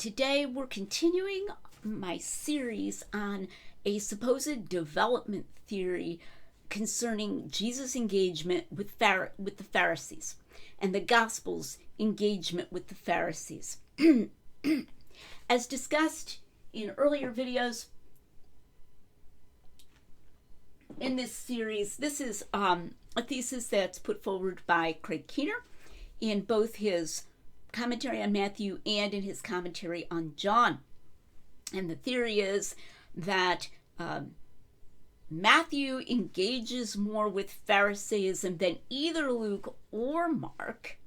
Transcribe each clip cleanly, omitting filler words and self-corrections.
Today we're continuing my series on a supposed development theory concerning Jesus' engagement with the Pharisees and the Gospel's engagement with the Pharisees. As discussed in earlier videos in this series, this is a thesis that's put forward by Craig Keener in both his commentary on Matthew and in his commentary on John. And the theory is that Matthew engages more with Pharisaism than either Luke or Mark,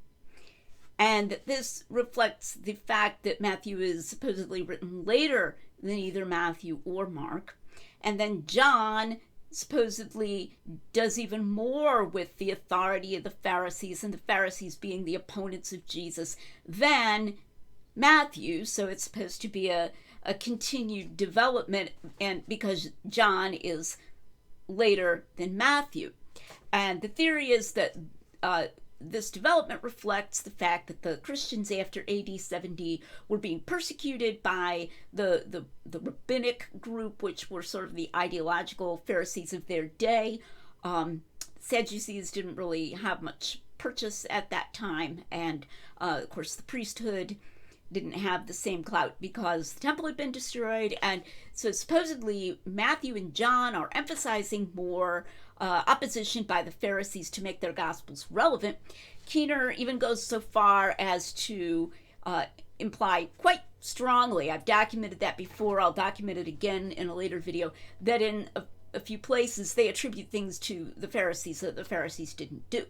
and that this reflects the fact that Matthew is supposedly written later than either Matthew or Mark, and then John supposedly does even more with the authority of the Pharisees, and the Pharisees being the opponents of Jesus, than Matthew. So it's supposed to be a continued development, and because John is later than Matthew. And the theory is that this development reflects the fact that the Christians after AD 70 were being persecuted by the rabbinic group, which were sort of the ideological Pharisees of their day. Sadducees didn't really have much purchase at that time, and of course the priesthood didn't have the same clout because the temple had been destroyed. And so supposedly Matthew and John are emphasizing more opposition by the Pharisees to make their gospels relevant. Keener even goes so far as to imply quite strongly, I've documented that before, I'll document it again in a later video, that in a few places they attribute things to the Pharisees that the Pharisees didn't do.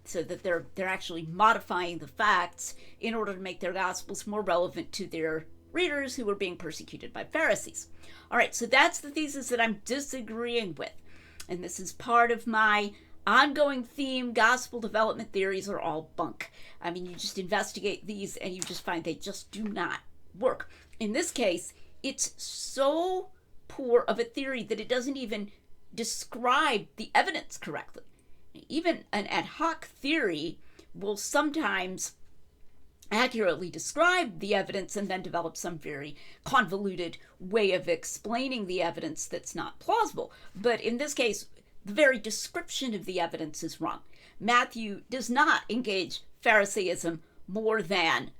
So that they're actually modifying the facts in order to make their gospels more relevant to their readers who were being persecuted by Pharisees. All right, so that's the thesis that I'm disagreeing with. And this is part of my ongoing theme. Gospel development theories are all bunk. I mean, you just investigate these and you just find they just do not work. In this case, it's so poor of a theory that it doesn't even describe the evidence correctly. Even an ad hoc theory will sometimes accurately describe the evidence and then develop some very convoluted way of explaining the evidence that's not plausible. But in this case, the very description of the evidence is wrong. Matthew does not engage Pharisaism more than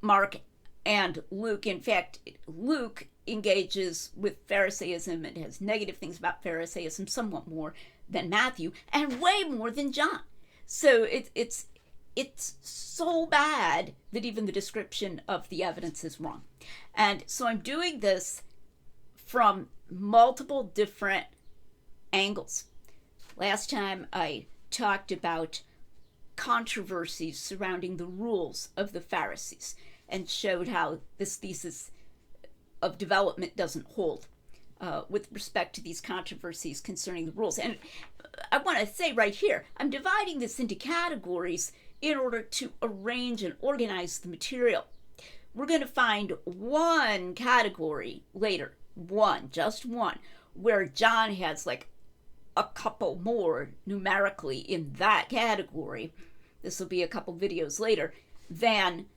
Mark and Luke. In fact, Luke engages with Pharisaism and has negative things about Pharisaism somewhat more than Matthew, and way more than John. So it's so bad that even the description of the evidence is wrong. And so I'm doing this from multiple different angles. Last time I talked about controversies surrounding the rules of the Pharisees and showed how this thesis of development doesn't hold with respect to these controversies concerning the rules. And I want to say right here, I'm dividing this into categories in order to arrange and organize the material. We're going to find one category later, just one, where John has like a couple more numerically in that category. This will be a couple videos later than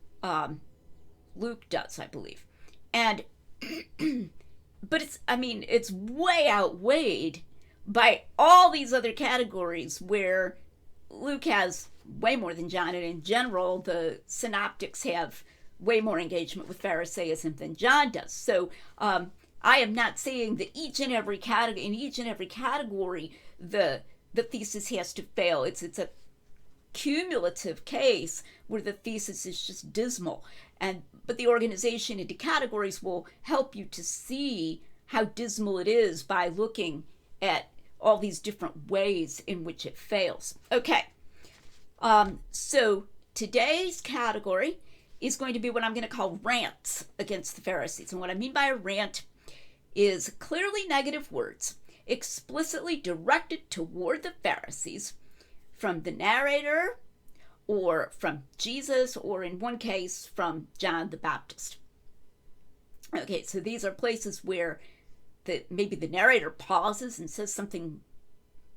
Luke does, I believe. And but it's way outweighed by all these other categories where Luke has way more than John, and in general, the synoptics have way more engagement with Pharisaism than John does. So I am not saying that in each and every category, the thesis has to fail. It's a cumulative case where the thesis is just dismal. But the organization into categories will help you to see how dismal it is by looking at all these different ways in which it fails. Okay, so today's category is going to be what I'm going to call rants against the Pharisees. And what I mean by a rant is clearly negative words explicitly directed toward the Pharisees from the narrator or from Jesus, or in one case from John the Baptist. Okay, so these are places where maybe the narrator pauses and says something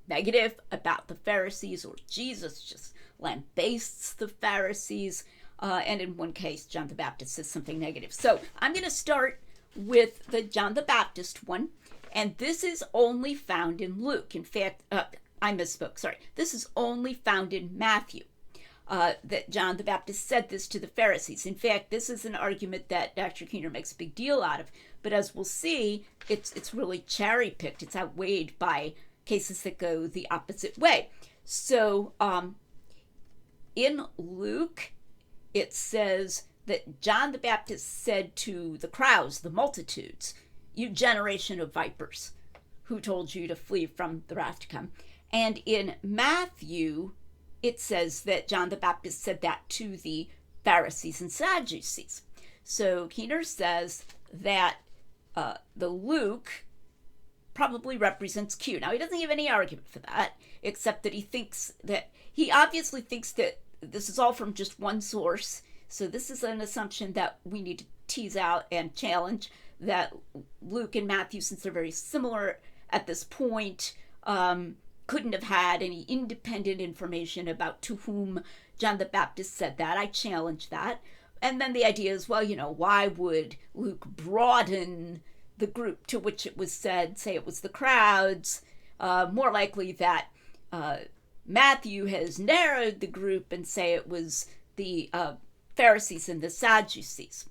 negative about the Pharisees, or Jesus just lambastes the Pharisees. And in one case, John the Baptist says something negative. So I'm going to start with the John the Baptist one. And this is only found in Luke. In fact, I misspoke, sorry. This is only found in Matthew. That John the Baptist said this to the Pharisees. In fact, this is an argument that Dr. Keener makes a big deal out of. But as we'll see, it's really cherry-picked. It's outweighed by cases that go the opposite way. So in Luke, it says that John the Baptist said to the crowds, the multitudes, "You generation of vipers, who told you to flee from the wrath to come?" And in Matthew, it says that John the Baptist said that to the Pharisees and Sadducees. So Keener says that the Luke probably represents Q. Now, he doesn't give any argument for that, except that he obviously thinks that this is all from just one source. So this is an assumption that we need to tease out and challenge, that Luke and Matthew, since they're very similar at this point, couldn't have had any independent information about to whom John the Baptist said that. I challenge that. And then the idea is, well, why would Luke broaden the group to which it was said, say it was the crowds? More likely that Matthew has narrowed the group and say it was the Pharisees and the Sadducees.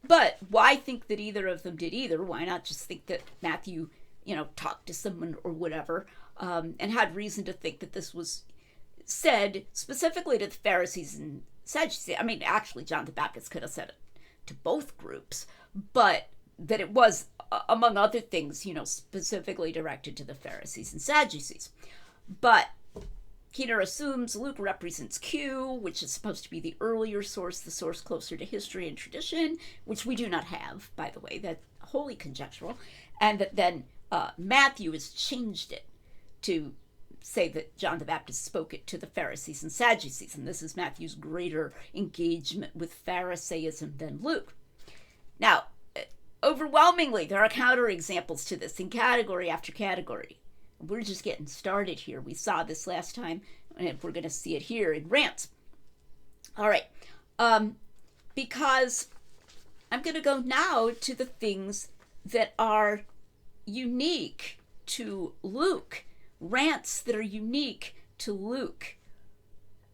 But why think that either of them did either? Why not just think that Matthew, talked to someone or whatever, and had reason to think that this was said specifically to the Pharisees and Sadducees? I mean, actually, John the Baptist could have said it to both groups, but that it was, among other things, specifically directed to the Pharisees and Sadducees. But Keener assumes Luke represents Q, which is supposed to be the earlier source, the source closer to history and tradition, which we do not have, by the way. That's wholly conjectural. And that then Matthew has changed it to say that John the Baptist spoke it to the Pharisees and Sadducees. And this is Matthew's greater engagement with Pharisaism than Luke. Now, overwhelmingly, there are counterexamples to this in category after category. We're just getting started here. We saw this last time, and we're going to see it here in rants. All right. Because I'm going to go now to the things that are unique to Luke, rants that are unique to Luke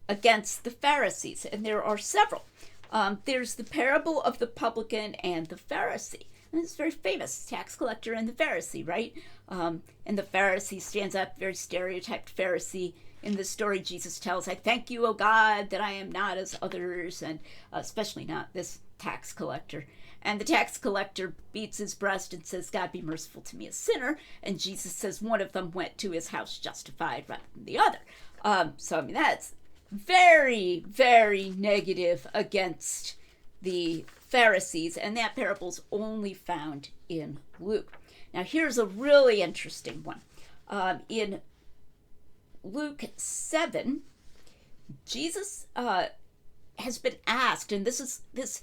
against the Pharisees. And there are several. There's the parable of the publican and the Pharisee. And it's very famous, tax collector and the Pharisee, right? And the Pharisee stands up, very stereotyped Pharisee. In the story, Jesus tells, "I thank you, O God, that I am not as others," and especially not this tax collector. And the tax collector beats his breast and says, "God, be merciful to me, a sinner." And Jesus says one of them went to his house justified rather than the other. So, I mean, that's very, very negative against the Pharisees, and that parable's only found in Luke. Now, here's a really interesting one. In Luke 7, Jesus has been asked, and this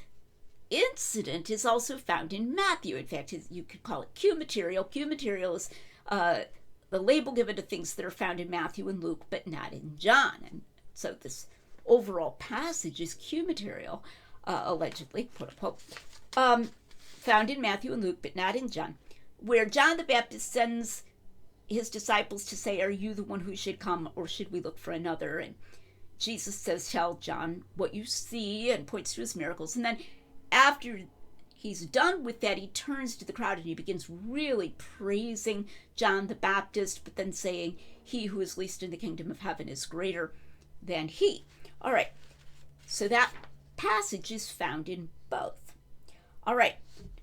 incident is also found in Matthew. In fact, you could call it Q material. Q material is the label given to things that are found in Matthew and Luke, but not in John. And so this overall passage is Q material, allegedly, quote unquote, found in Matthew and Luke, but not in John, where John the Baptist sends his disciples to say, "Are you the one who should come, or should we look for another?" And Jesus says, "Tell John what you see," and points to his miracles. And then after he's done with that, he turns to the crowd and he begins really praising John the Baptist, but then saying, "He who is least in the kingdom of heaven is greater than he." All right, so that passage is found in both. All right,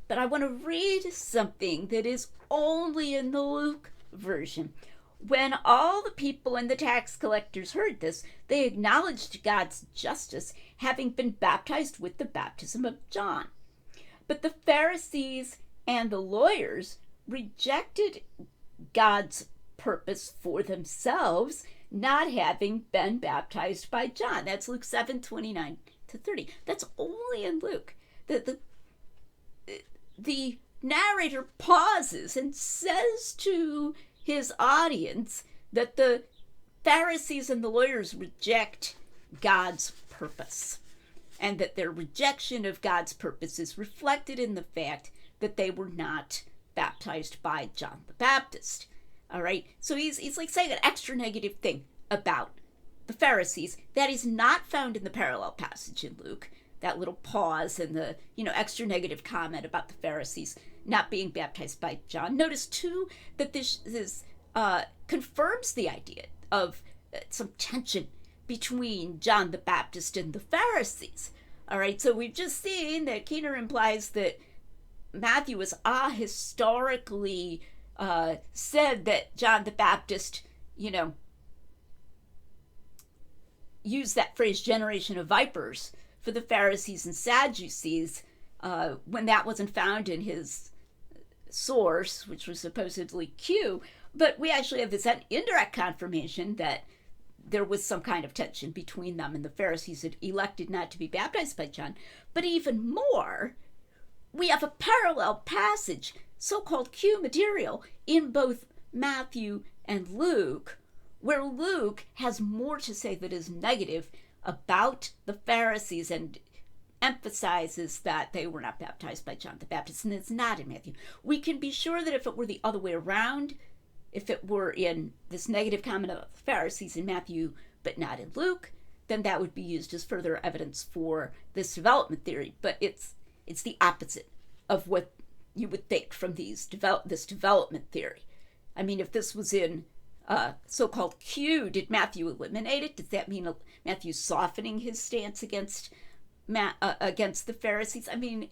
but I want to read something that is only in the Luke version. When all the people and the tax collectors heard this, they acknowledged God's justice, having been baptized with the baptism of John. But the Pharisees and the lawyers rejected God's purpose for themselves, not having been baptized by John. That's Luke 7:29-30. That's only in Luke. The narrator pauses and says to his audience that the Pharisees and the lawyers reject God's purpose. and that their rejection of God's purpose is reflected in the fact that they were not baptized by John the Baptist. All right, so he's like saying an extra negative thing about the Pharisees that is not found in the parallel passage in Luke. That little pause and the extra negative comment about the Pharisees not being baptized by John. Notice too that this confirms the idea of some tension between John the Baptist and the Pharisees. All right, so we've just seen that Keener implies that Matthew was historically said that John the Baptist, used that phrase "generation of vipers" for the Pharisees and Sadducees, when that wasn't found in his source, which was supposedly Q. But we actually have this indirect confirmation that there was some kind of tension between them, and the Pharisees had elected not to be baptized by John. But even more, we have a parallel passage, so-called Q material, in both Matthew and Luke, where Luke has more to say that is negative about the Pharisees and emphasizes that they were not baptized by John the Baptist, and it's not in Matthew. We can be sure that if it were the other way around, if it were in this negative comment about the Pharisees in Matthew but not in Luke, then that would be used as further evidence for this development theory. But it's the opposite of what you would think from this development theory. I mean, if this was in so-called Q, did Matthew eliminate it? Does that mean Matthew softening his stance against the Pharisees? I mean,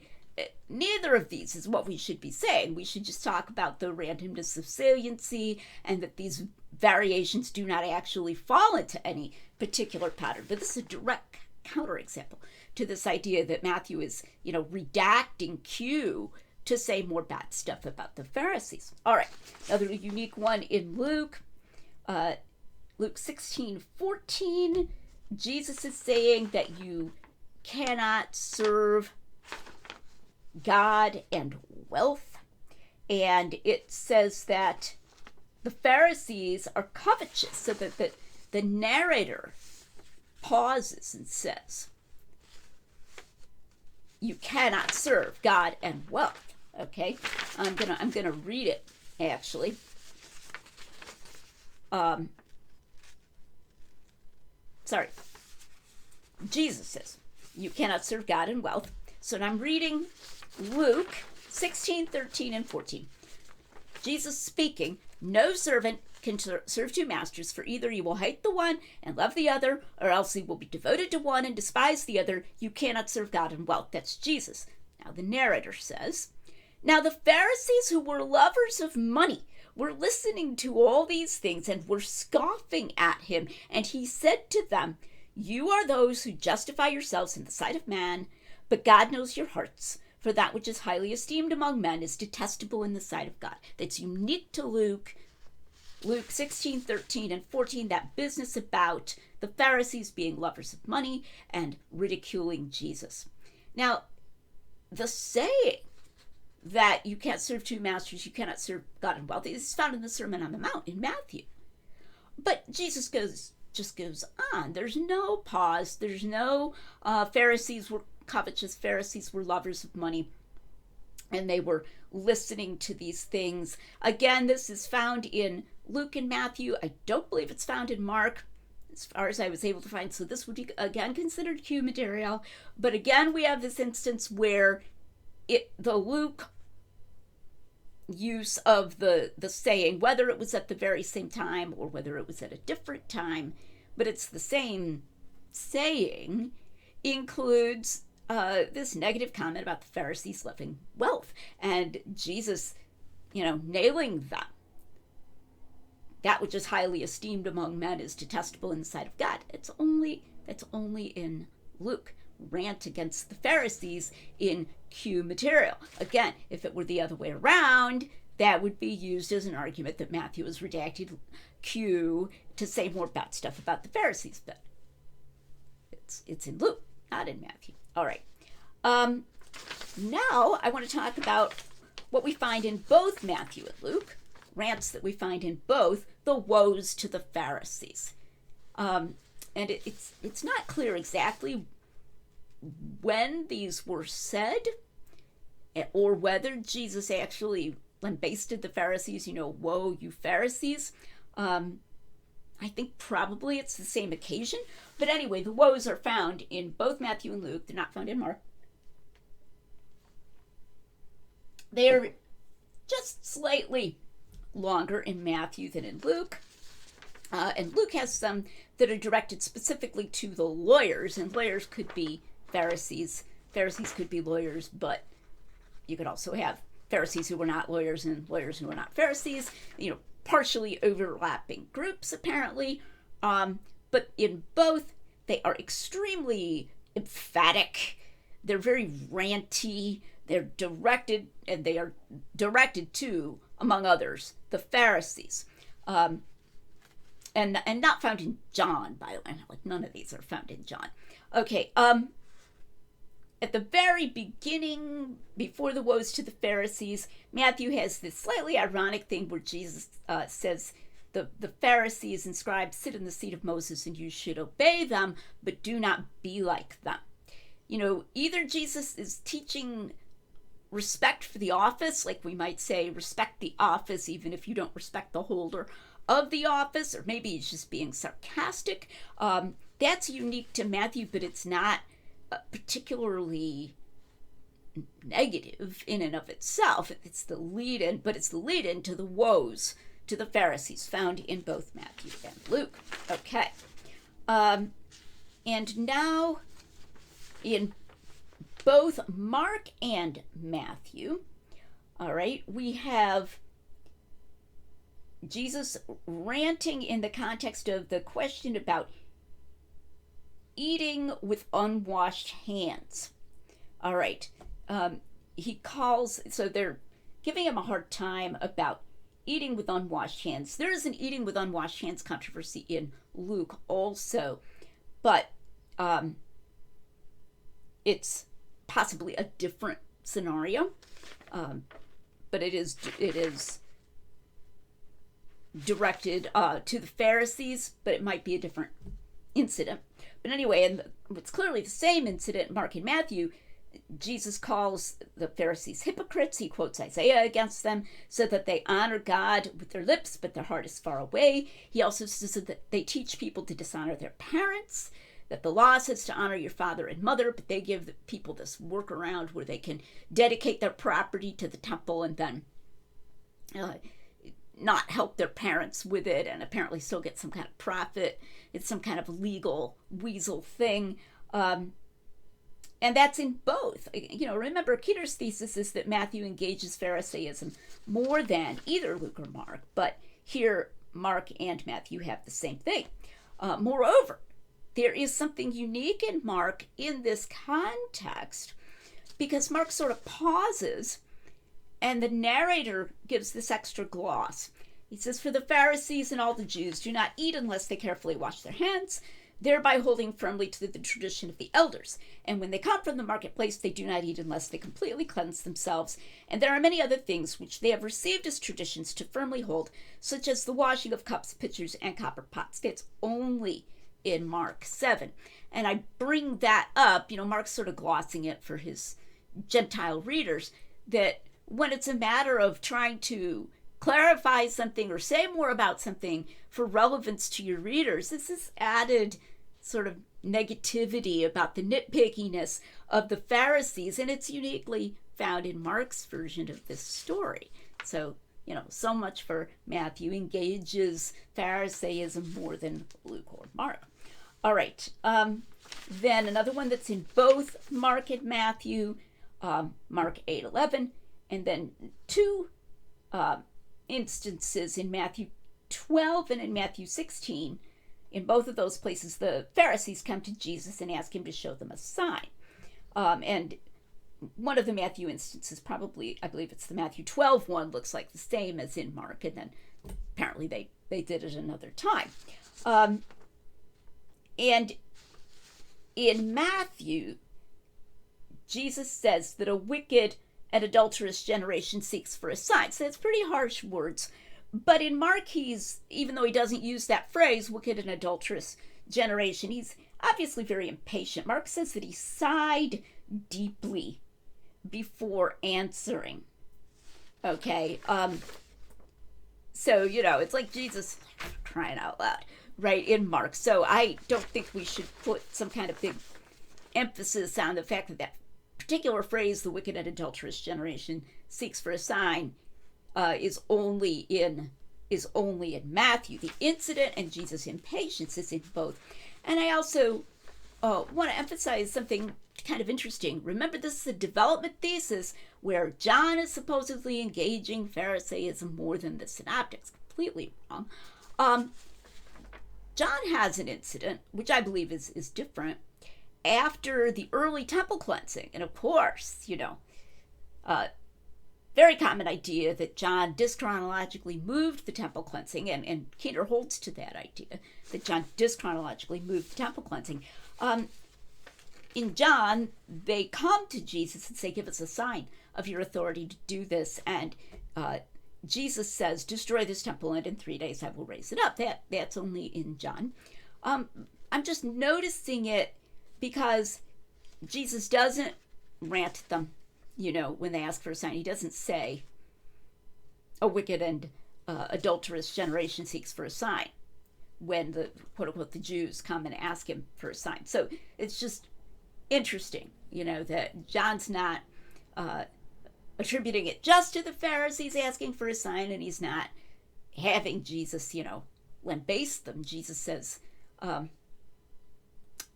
neither of these is what we should be saying. We should just talk about the randomness of saliency and that these variations do not actually fall into any particular pattern. But this is a direct counterexample to this idea that Matthew is, redacting Q to say more bad stuff about the Pharisees. All right, another unique one in Luke. Luke 16:14, Jesus is saying that you cannot serve God and wealth. And it says that the Pharisees are covetous, so that the narrator pauses and says, you cannot serve God and wealth. Okay, I'm gonna read it actually. Jesus says, you cannot serve God and wealth. So I'm reading Luke 16:13 and 14. Jesus speaking, no servant can serve two masters, for either you will hate the one and love the other, or else he will be devoted to one and despise the other. You cannot serve God and wealth. That's Jesus. Now the narrator says, now the Pharisees, who were lovers of money, were listening to all these things and were scoffing at him. And he said to them, you are those who justify yourselves in the sight of man, but God knows your hearts. For that which is highly esteemed among men is detestable in the sight of God. That's unique to Luke 16:13 and 14, that business about the Pharisees being lovers of money and ridiculing Jesus. Now, the saying that you can't serve two masters, you cannot serve God and wealth, is found in the Sermon on the Mount in Matthew. But Jesus just goes on. There's no pause. There's no Pharisees were covetous. Pharisees were lovers of money, and they were listening to these things. Again, this is found in Luke and Matthew. I don't believe it's found in Mark, as far as I was able to find. So this would be, again, considered Q material. But again, we have this instance where the Luke use of the saying, whether it was at the very same time or whether it was at a different time, but it's the same saying, includes this negative comment about the Pharisees loving wealth, and Jesus, nailing them. That which is highly esteemed among men is detestable in the sight of God. That's only in Luke. Rant against the Pharisees in Q material. Again, if it were the other way around, that would be used as an argument that Matthew has redacted Q to say more bad stuff about the Pharisees, but it's in Luke, not in Matthew. All right. Now I want to talk about what we find in both Matthew and Luke, rants that we find in both, the woes to the Pharisees. And it's not clear exactly when these were said, or whether Jesus actually lambasted the Pharisees, woe, you Pharisees. I think probably it's the same occasion. But anyway, the woes are found in both Matthew and Luke. They're not found in Mark. They're just slightly longer in Matthew than in Luke. And Luke has some that are directed specifically to the lawyers, and lawyers could be Pharisees. Pharisees could be lawyers, but you could also have Pharisees who were not lawyers and lawyers who were not Pharisees, partially overlapping groups apparently. But in both, they are extremely emphatic. They're very ranty. They're directed, and they are directed to, among others, the Pharisees. And not found in John, by the way. Like, none of these are found in John. Okay, at the very beginning, before the woes to the Pharisees, Matthew has this slightly ironic thing where Jesus says, the Pharisees and scribes sit in the seat of Moses, and you should obey them, but do not be like them. Either Jesus is teaching respect for the office, like we might say, respect the office even if you don't respect the holder of the office, or maybe he's just being sarcastic. That's unique to Matthew, but it's not particularly negative in and of itself. It's the lead-in, but it's the lead-in to the woes to the Pharisees found in both Matthew and Luke. Okay. And now in both Mark and Matthew, all right, we have Jesus ranting in the context of the question about eating with unwashed hands. All right. So they're giving him a hard time about eating with unwashed hands. There is an eating with unwashed hands controversy in Luke also, but it's possibly a different scenario. But it is directed to the Pharisees, but it might be a different incident. But anyway, and it's clearly the same incident in Mark and Matthew. Jesus calls the Pharisees hypocrites. He quotes Isaiah against them, so that they honor God with their lips, but their heart is far away. He also says that they teach people to dishonor their parents, that the law says to honor your father and mother, but they give the people this workaround where they can dedicate their property to the temple and then not help their parents with it, and apparently still get some kind of profit. It's some kind of legal weasel thing. And that's in both. Remember, Peter's thesis is that Matthew engages Pharisaism more than either Luke or Mark, but here Mark and Matthew have the same thing. Moreover, there is something unique in Mark in this context, because Mark sort of pauses and the narrator gives this extra gloss. He says, for the Pharisees and all the Jews do not eat unless they carefully wash their hands, thereby holding firmly to the tradition of the elders. And when they come from the marketplace, they do not eat unless they completely cleanse themselves. And there are many other things which they have received as traditions to firmly hold, such as the washing of cups, pitchers, and copper pots. That's only in Mark 7. And I bring that up, Mark's sort of glossing it for his Gentile readers, that when it's a matter of trying to clarify something or say more about something for relevance to your readers, this is added sort of negativity about the nitpickiness of the Pharisees, and it's uniquely found in Mark's version of this story. So, so much for Matthew engages Pharisaism more than Luke or Mark. All right. Then another one that's in both Mark and Matthew, Mark 8:11, and then two instances in Matthew 12 and in Matthew 16. In both of those places, the Pharisees come to Jesus and ask him to show them a sign. And one of the Matthew instances, probably, I believe it's the Matthew 12 one, looks like the same as in Mark, and then apparently they did it another time. And in Matthew, Jesus says that a wicked and adulterous generation seeks for a sign. So it's pretty harsh words. But in Mark, even though he doesn't use that phrase, wicked and adulterous generation. He's obviously very impatient. Mark says that he sighed deeply before answering. Okay, so, it's like Jesus crying out loud, right, in Mark. So I don't think we should put some kind of big emphasis on the fact that that particular phrase, the wicked and adulterous generation seeks for a sign, is only in Matthew. The incident and Jesus' impatience is in both. And I also want to emphasize something kind of interesting. Remember, this is a development thesis where John is supposedly engaging Pharisaism more than the synoptics. Completely wrong. John has an incident, which I believe is different, after the early temple cleansing. And of course, very common idea that John dischronologically moved the temple cleansing, and Keener holds to that idea, that John dischronologically moved the temple cleansing. In John, they come to Jesus and say, give us a sign of your authority to do this. And Jesus says, destroy this temple, and in 3 days I will raise it up. That's only in John. I'm just noticing it because Jesus doesn't rant at them, when they ask for a sign. He doesn't say, a wicked and adulterous generation seeks for a sign, when the quote-unquote the Jews come and ask him for a sign. So it's just interesting, that John's not attributing it just to the Pharisees asking for a sign, and he's not having Jesus, lambaste them. Jesus says,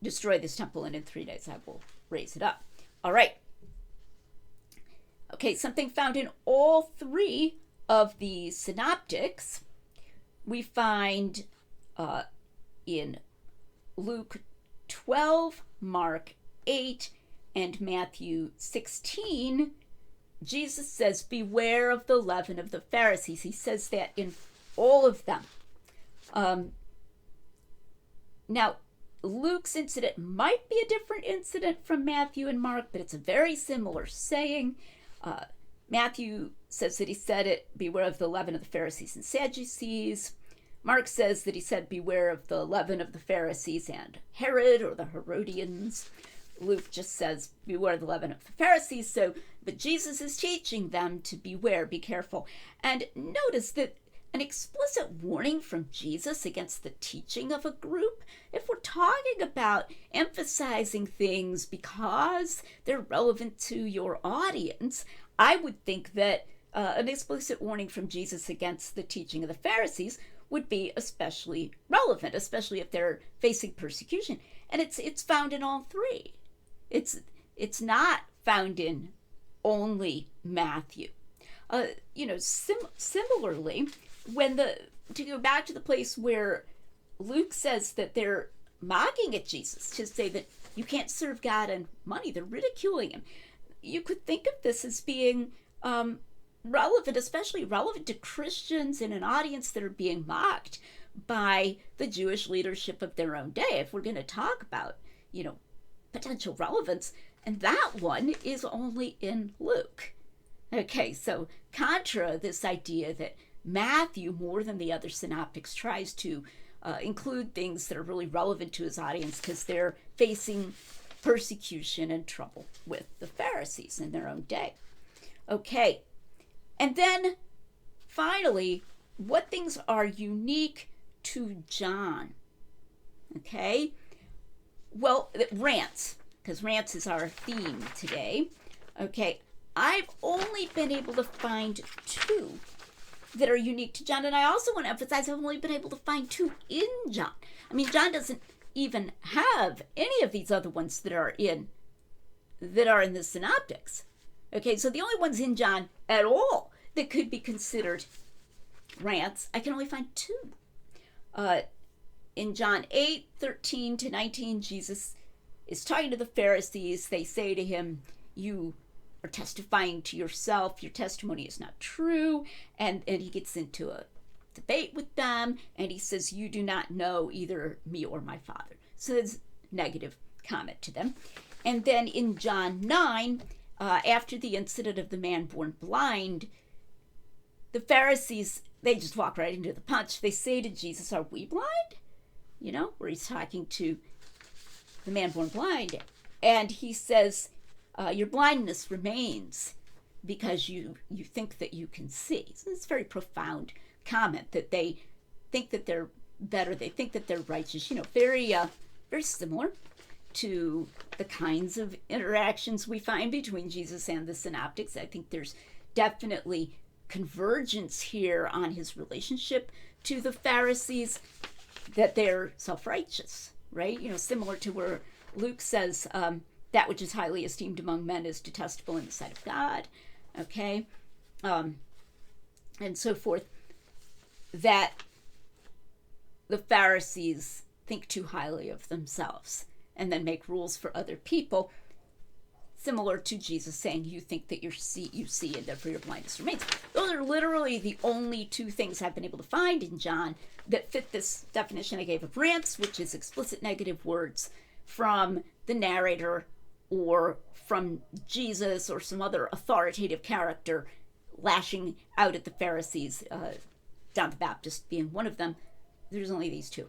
destroy this temple, and in 3 days I will raise it up. All right. Okay, something found in all three of the synoptics. We find in Luke 12, Mark 8, and Matthew 16, Jesus says, beware of the leaven of the Pharisees. He says that in all of them. Now, Luke's incident might be a different incident from Matthew and Mark, but it's a very similar saying. Matthew says that he said it, beware of the leaven of the Pharisees and Sadducees. Mark says that he said, beware of the leaven of the Pharisees and Herod, or the Herodians. Luke just says, beware of the leaven of the Pharisees. But Jesus is teaching them to beware, be careful. And notice that an explicit warning from Jesus against the teaching of a group, if we're talking about emphasizing things because they're relevant to your audience, I would think that an explicit warning from Jesus against the teaching of the Pharisees would be especially relevant, especially if they're facing persecution. And it's found in all three. It's not found in only Matthew. Similarly, to go back to the place where Luke says that they're mocking at Jesus, to say that you can't serve God and money, they're ridiculing him. You could think of this as being relevant, especially relevant to Christians in an audience that are being mocked by the Jewish leadership of their own day. If we're going to talk about, potential relevance, and that one is only in Luke. Okay, so contra this idea that Matthew, more than the other synoptics, tries to include things that are really relevant to his audience because they're facing persecution and trouble with the Pharisees in their own day. Okay, and then finally, what things are unique to John? Okay, well, rants, because rants is our theme today. Okay, I've only been able to find two that are unique to John, and I also want to emphasize I've only been able to find two in John. I mean, John doesn't even have any of these other ones that are in the synoptics. Okay, so the only ones in John at all that could be considered rants, I can only find two. In John 8:13-19, Jesus is talking to the Pharisees. They say to him, you are testifying to yourself, your testimony is not true, and he gets into a debate with them, and he says, you do not know either me or my Father. So it's negative comment to them. And then in John 9, after the incident of the man born blind, the Pharisees, they just walk right into the punch. They say to Jesus, are we blind? where he's talking to the man born blind. And he says, your blindness remains because you think that you can see. So it's a very profound comment that they think that they're better. They think that they're righteous. Very similar to the kinds of interactions we find between Jesus and the synoptics. I think there's definitely convergence here on his relationship to the Pharisees, that they're self-righteous, right? Similar to where Luke says, that which is highly esteemed among men is detestable in the sight of God, okay? And so forth, that the Pharisees think too highly of themselves and then make rules for other people, similar to Jesus saying, you think that you see, and therefore your blindness remains. Those are literally the only two things I've been able to find in John that fit this definition I gave of rants, which is explicit negative words from the narrator or from Jesus or some other authoritative character lashing out at the Pharisees, John the Baptist being one of them. There's only these two.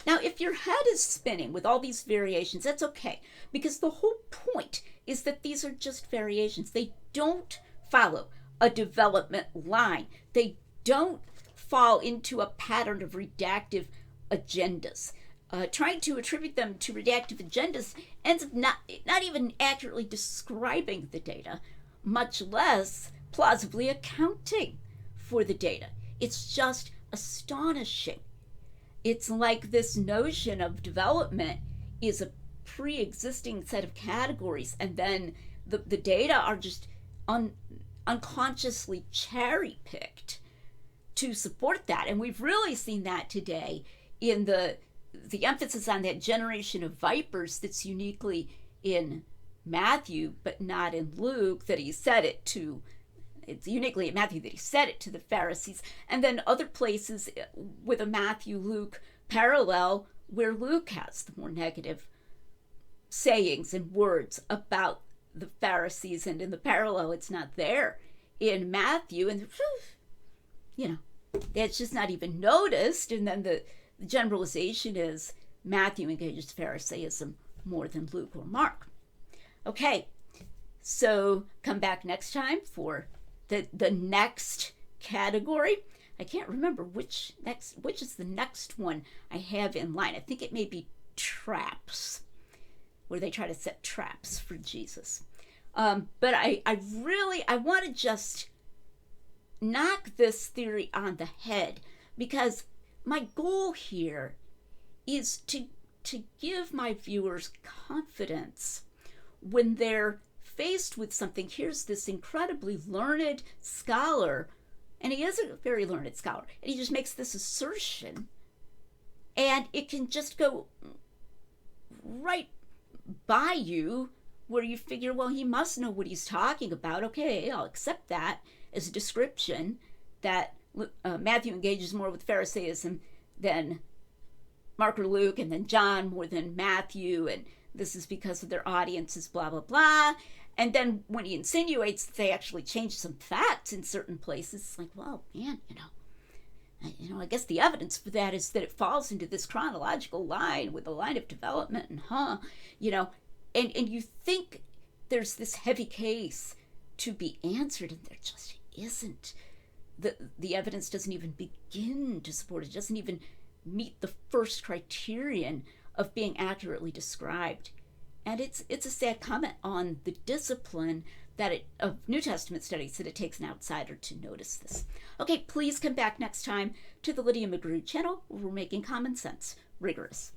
Now, if your head is spinning with all these variations, that's okay, because the whole point is that these are just variations. They don't follow a development line. They don't fall into a pattern of redactive agendas. Trying to attribute them to redactive agendas ends up not even accurately describing the data, much less plausibly accounting for the data. It's just astonishing. It's like this notion of development is a pre-existing set of categories, and then the data are just unconsciously cherry-picked to support that. And we've really seen that today in the emphasis on that generation of vipers that's uniquely in Matthew, but not in Luke, that he said it to. It's uniquely in Matthew that he said it to the Pharisees. And then other places with a Matthew-Luke parallel where Luke has the more negative sayings and words about the Pharisees. And in the parallel, it's not there in Matthew. And, that's just not even noticed. And then the generalization is Matthew engages Pharisaism more than Luke or Mark. Okay, so come back next time for the next category. I can't remember which is the next one I have in line. I think it may be traps, where they try to set traps for Jesus. But I want to just knock this theory on the head, because my goal here is to give my viewers confidence when they're faced with something. Here's this incredibly learned scholar, and he is a very learned scholar, and he just makes this assertion, and it can just go right by you, where you figure, well, he must know what he's talking about. Okay, I'll accept that as a description, that Matthew engages more with Pharisaism than Mark or Luke, and then John more than Matthew, and this is because of their audiences, blah, blah, blah. And then when he insinuates that they actually change some facts in certain places, it's like, well, man, I guess the evidence for that is that it falls into this chronological line with a line of development, and and you think there's this heavy case to be answered, and there just isn't. The evidence doesn't even begin to support it. It doesn't even meet the first criterion of being accurately described. And it's a sad comment on the discipline of New Testament studies that it takes an outsider to notice this. Okay, please come back next time to the Lydia McGrew channel, where we're making common sense rigorous.